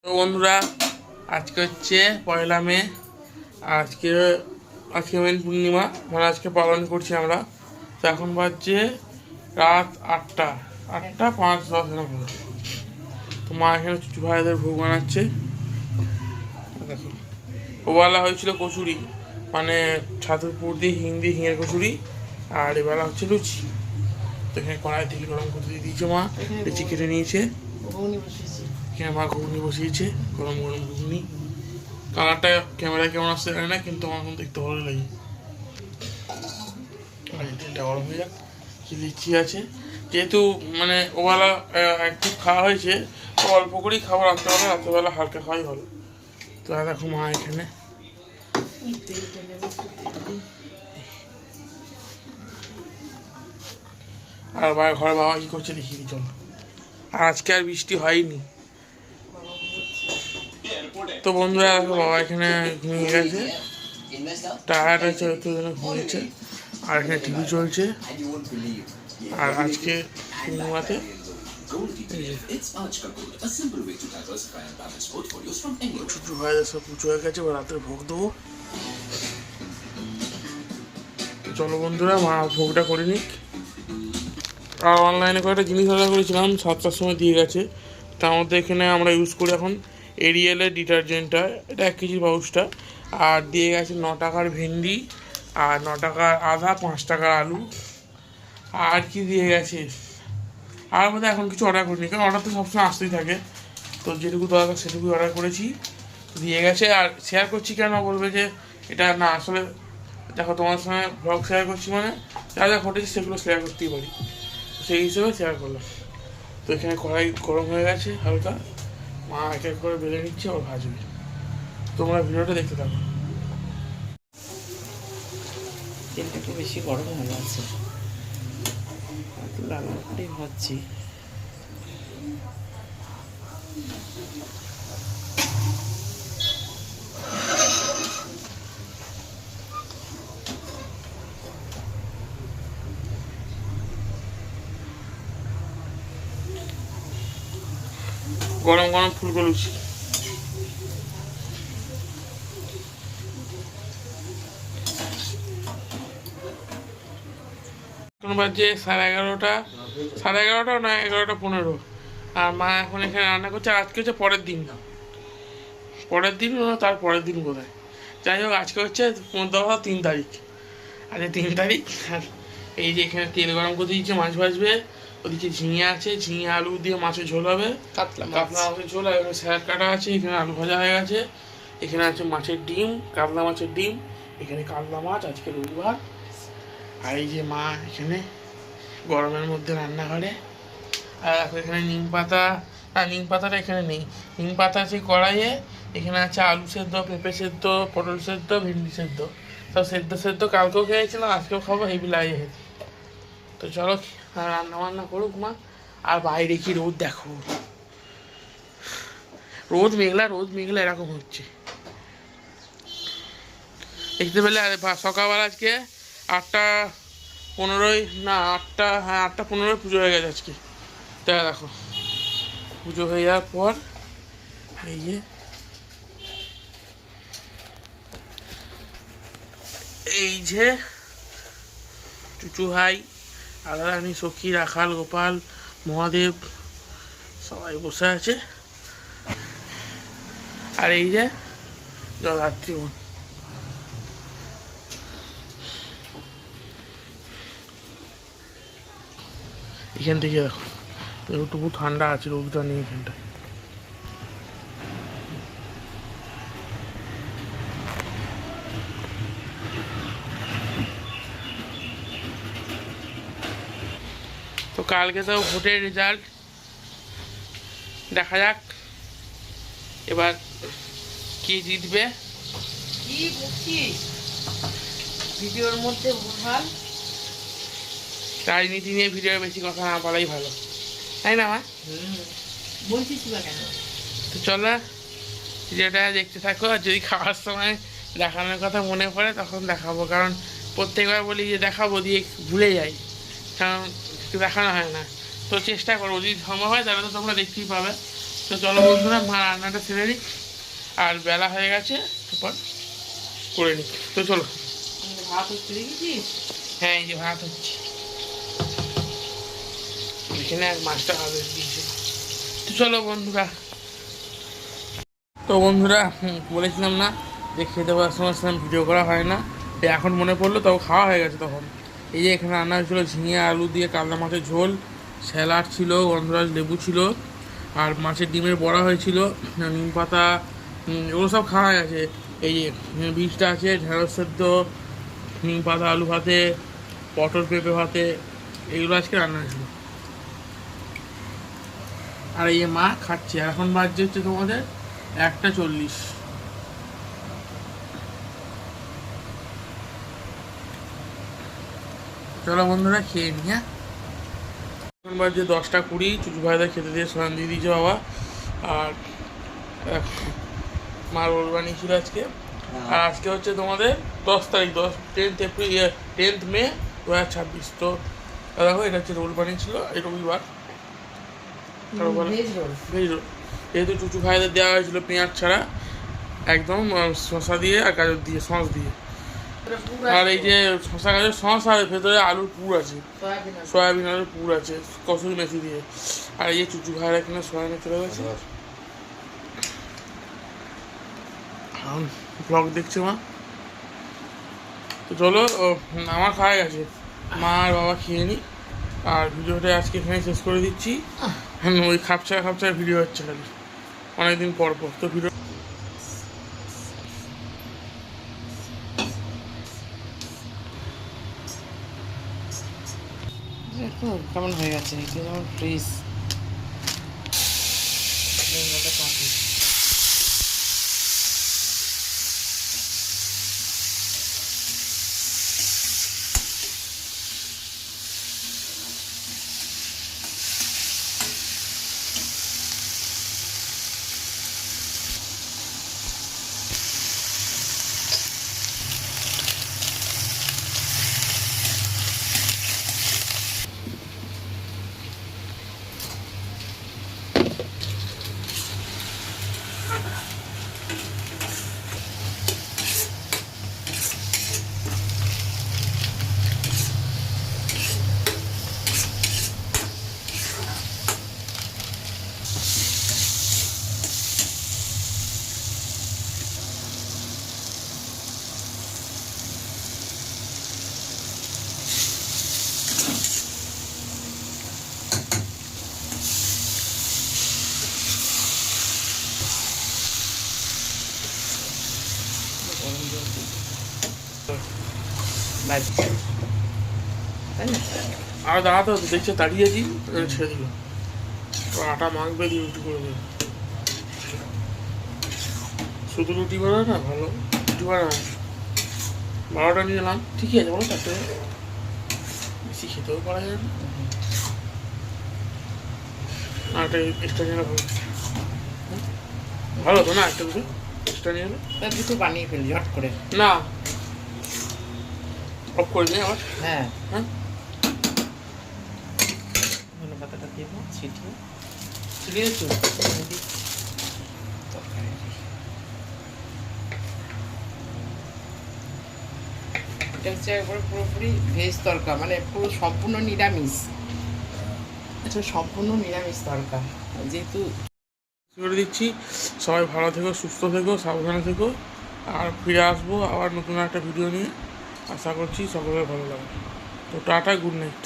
তো বন্ধুরা, আজকে হচ্ছে 1 মে। আজকে আজকে মেন পূর্ণিমা, মানে আজকে পালন করছি আমরা। তো এখন বাজছে রাত 8টা 5-10 এরকম। তো মা এখানে চুচু ভাইদের ভোগ বানাচ্ছে। দেখো, ওবেলা হয়েছিল কচুরি, মানে ছাতুর পুর দিয়ে হিঙের কচুরি। আর এবেলা হচ্ছে লুচি। তো এখানে কড়াই থেকে গরম করতে দিয়ে দিয়েছে মা, লুচি কেটে নিয়েছে। এখানে মা ঘুগনি বসিয়েছে, গরম গরম ঘুগনি। কালারটা ক্যামেরায় কেমন আসতে জানি না, কিন্তু আমার কিন্তু দেখতে ভালো লাগে। তেলটা গরম হয়ে যাক। কি লিচি আছে, যেহেতু মানে ওবেলা একটু খাওয়া হয়েছে, তো অল্প করেই খাবার রাত্রেবেলা হালকা খাওয়াই ভালো। তো দেখো মা এখানে আর ঘরে বাবা কি করছে দেখিয়ে দিই চলো। আর আজকে আর বৃষ্টি হয়নি। তো বন্ধুরা দেখো, বাবা এখানে ঘুমিয়ে গেছে, টায়ার্ড আছে, তো ঘুমিয়েছে। আর এখানে টিভি চলছে। আর আজকে পূর্ণিমাতে ছোট ভাইদের সব পুজো হয়ে গেছে, রাত্রে ভোগ দেবো। চলো বন্ধুরা, মা ভোগটা করে নিক। আর অনলাইনে কয়েকটা জিনিস অর্ডার করেছিলাম, 7টার সময় দিয়ে গেছে। তার মধ্যে এখানে আমরা ইউজ করি এখন এরিয়েলের ডিটারজেন্টটা, এটা 1 কেজির পাউচটা। আর দিয়ে গেছে 9 টাকার ভেন্ডি, আর 9 টাকার আদা, 5 টাকার আলু। আর কি দিয়ে গেছে, আর মধ্যে এখন কিছু অর্ডার করিনি, কারণ অর্ডার তো সবসময় আসতেই থাকে। তো যেটুকু দরকার সেটুকুই অর্ডার করেছি, দিয়ে গেছে। আর শেয়ার করছি কেন বলবে যে এটা না, আসলে দেখো তোমার সঙ্গে ব্লগ শেয়ার করছি, মানে যা যা ঘটেছে সেগুলো শেয়ার করতেই পারি, সেই হিসেবে শেয়ার করলাম। তো এখানে কড়াই গরম হয়ে গেছে হালকা, মা এক এক করে বেলে নিচ্ছে, ওর ভাজবে। তোমরা ভিডিওটা দেখতে থাকো। তেলটা একটু বেশি গরম হয়ে গেছে, একটু লাল করে ভাজছি। গরম গরম ফুলকো লুচি। এখন বাজে 11:30, 11:30 না 11:15। আর মা এখন এখানে রান্না করছে। আজকে হচ্ছে পরের দিন না তার পরের দিন বোধ হয়। যাই হোক, আজকে হচ্ছে 3 তারিখ। আজকে 3 তারিখ। আর এই যে এখানে তেল গরম করে দিয়েছে, মাছ ভাজবে। ওদিকে ঝিঙে আছে, ঝিঙে আলু দিয়ে মাছের ঝোল হবে, কাতলা মাছের ঝোল। আর এখানে স্যালাড কাটা আছে, এখানে আলু ভাজা হয়ে গেছে। এখানে আছে মাছের ডিম, কাতলা মাছের ডিম। এখানে কাতলা মাছ, আজকে রবিবার। আর এই যে মা এখানে গরমের মধ্যে রান্নাঘরে। আর দেখো এখানে নিম পাতা, না নিম পাতাটা এখানে নেই, নিম পাতা আছে কড়াইয়ে। এখানে আছে আলু সেদ্ধ, পেঁপে সেদ্ধ, পটল সেদ্ধ, ভেন্ডি সেদ্ধ। সব সেদ্ধ কালকেও খেয়েছিলাম, আজকেও খাবো, হেভি লাগে খেতে। তো চলো রান্না বান্না করুক মা। আর বাইরে কি রোদ দেখো, রোদ মেঘলা এরকম হচ্ছে দেখতে পেলে। আর সকালবেলা আজকে 8টা 15 না 8টা, হ্যাঁ 8টা 15 পুজো হয়ে গেছে আজকে। দেখো পুজো হয়ে যাওয়ার পর এই যে চুচু ভাই, রাধারানী, সখী, রাখাল, গোপাল, মহাদেব সবাই বসে আছে। আর এই যে জলধাত্রী বোন। এখান থেকে দেখো একটু ঠান্ডা আছে, রোদটা নেই এখানটায়। তো কালকে তো ভোটের রেজাল্ট, দেখা যাক এবার কে জিতবে। কি বলছিস ভিডিওর মধ্যে ভুলভাল? রাজনীতি নিয়ে ভিডিও বেশি কথা না বলাই ভালো, তাই না মা? বলছিস না কেন? তো চলো ভিডিওটা দেখতে থাকো। আর যদি খাওয়ার সময় দেখানোর কথা মনে পড়ে তখন দেখাবো, কারণ প্রত্যেকবার বলি যে দেখাবো, দিয়ে ভুলে যাই, কারণ দেখানো হয় না। তো চেষ্টা করবো, যদি সম্ভব হয় তাহলে তো তোমরা দেখতেই পাবে। তো চলো বন্ধুরা, মা রান্নাটা সেরে নিক, আর বেলা হয়ে গেছে, তারপর করে নিক। তো চলো। ভাত হচ্ছে দেখেছিস? হ্যাঁ, এই যে ভাত হচ্ছে, এখানে মাছটা ভালো দিয়েছে। তো চলো বন্ধুরা। তো বন্ধুরা, বলেছিলাম না যে খেতে পাওয়ার সময় ভিডিও করা হয় না, এখন মনে পড়লো, তাও খাওয়া হয়ে গেছে তখন। এই যে এখানে রান্না হয়েছিলো ঝিঙে আলু দিয়ে কাতলা মাছের ঝোল, স্যালাড ছিল, গন্ধরাজ লেবু ছিল, আর মাছের ডিমের বড়া হয়েছিল, নিম পাতা, এগুলো সব খাওয়া হয়ে গেছে। এই যে বীজটা আছে, ঢেঁড়স সেদ্ধ, নিম পাতা আলু ভাতে, পটল পেঁপে ভাতে, এইগুলো আজকে রান্না হয়েছিল। আর এই যে মা খাচ্ছে। আর এখন বাজছে হচ্ছে তোমাদের 1:40। চলো বন্ধুরা, খেয়ে নি। হ্যাঁ, এখন বাজছে 10:20। চুচু ভাইদা খেতে দিয়ে স্নান দিয়ে দিয়েছে বাবা। আর মা রোল বানিয়েছিল আজকে। আর আজকে হচ্ছে তোমাদের 10 তারিখ, 10th এপ্রিল, 10th মে 2026। তো দেখো, এটা হচ্ছে রোল বানিয়েছিল, এই রবিবার ভেজ রোল। Veg role. যেহেতু চুচু ভাইদের দেওয়া হয়েছিল পেঁয়াজ ছাড়া, একদম শসা দিয়ে আর গাজর দিয়ে, সস দিয়ে। আর এই যে শসা গাজর সস, আর ভেতরে আলুর পুর আছে, সয়াবিন আলুর পুর আছে, কসুরি মেথি দিয়ে। আর এই যে চুচু ভাইরা এখানে সয়াবিনে চলে গেছে, ব্লগ দেখছে মা। তো চলো, আমার খাওয়া গেছে, মা আর বাবা খেয়ে নি। আর ভিডিওটা আজকে এখানে শেষ করে দিচ্ছি। ওই খাপছা খাপছা ভিডিও হচ্ছে খালি, অনেকদিন পর পর। তো ভিডিও দেখো কেমন হয়ে গেছে, এটা যেমন ফ্রিজ। তাই না? আর দাঁড়াতে হতো, দেখছে তাড়িয়েছি, ছেড়ে দিল। আটা মাখবে দিয়ে রুটি করে দেবে। শুধু রুটি বানায় না, ভালো রুটি বানায়। 12টা নিয়ে এলাম, ঠিকই আছে বলো, 4টে বেশি খেতেও পারা যায় না। আর একটা এক্সট্রা নিয়ে ভালো, ভালো তো না, একটা দুটো এক্সট্রা নিয়ে এলো। তার দুটো বানিয়ে ফেলি ঝট করে। না, অফ করে দিই আবার। হ্যাঁ, হ্যাঁ, ধনে পাতাটা দেব ছিটিয়ে। ঠিক আছে। তরকারি এটা হচ্ছে একবারে পুরোপুরি ভেজ তরকা, মানে পুরো সম্পূর্ণ নিরামিষ। এটা সম্পূর্ণ নিরামিষ তরকা, যেহেতু করে দিচ্ছি। সবাই ভালো থেকো, সুস্থ থেকো, সাবধানে থেকো। আর ফিরে আসবো আবার নতুন একটা ভিডিও নিয়ে। আশা করছি সকলের ভালো লাগবে। তো টাটা, গুড নাইট।